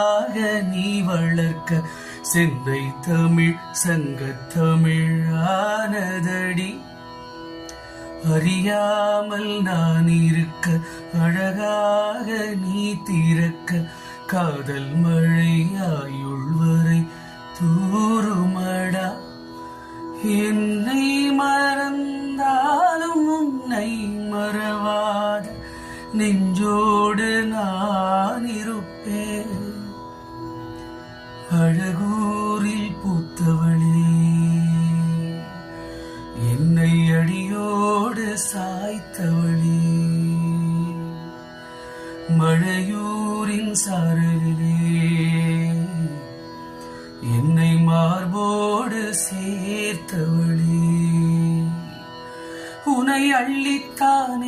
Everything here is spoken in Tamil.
நீ வளர்க்க செந்தை தமிழ் சங்கத் தமிழானதடி. அறியாமல் நான் இருக்க அழகாக நீ திறக்க காதல் மழையாயுள் வரை தூருமடா. என்னை மறந்தாலும் உன்னை மறவாத நெஞ்சோடு நான் இருப்பேன். அழகூரில் பூத்தவளே, என்னை அடியோடு சாய்த்தவளே, மழையூரின் சாரலிலே என்னை மார்போடு சேர்த்தவளே. உனை அள்ளித்தானே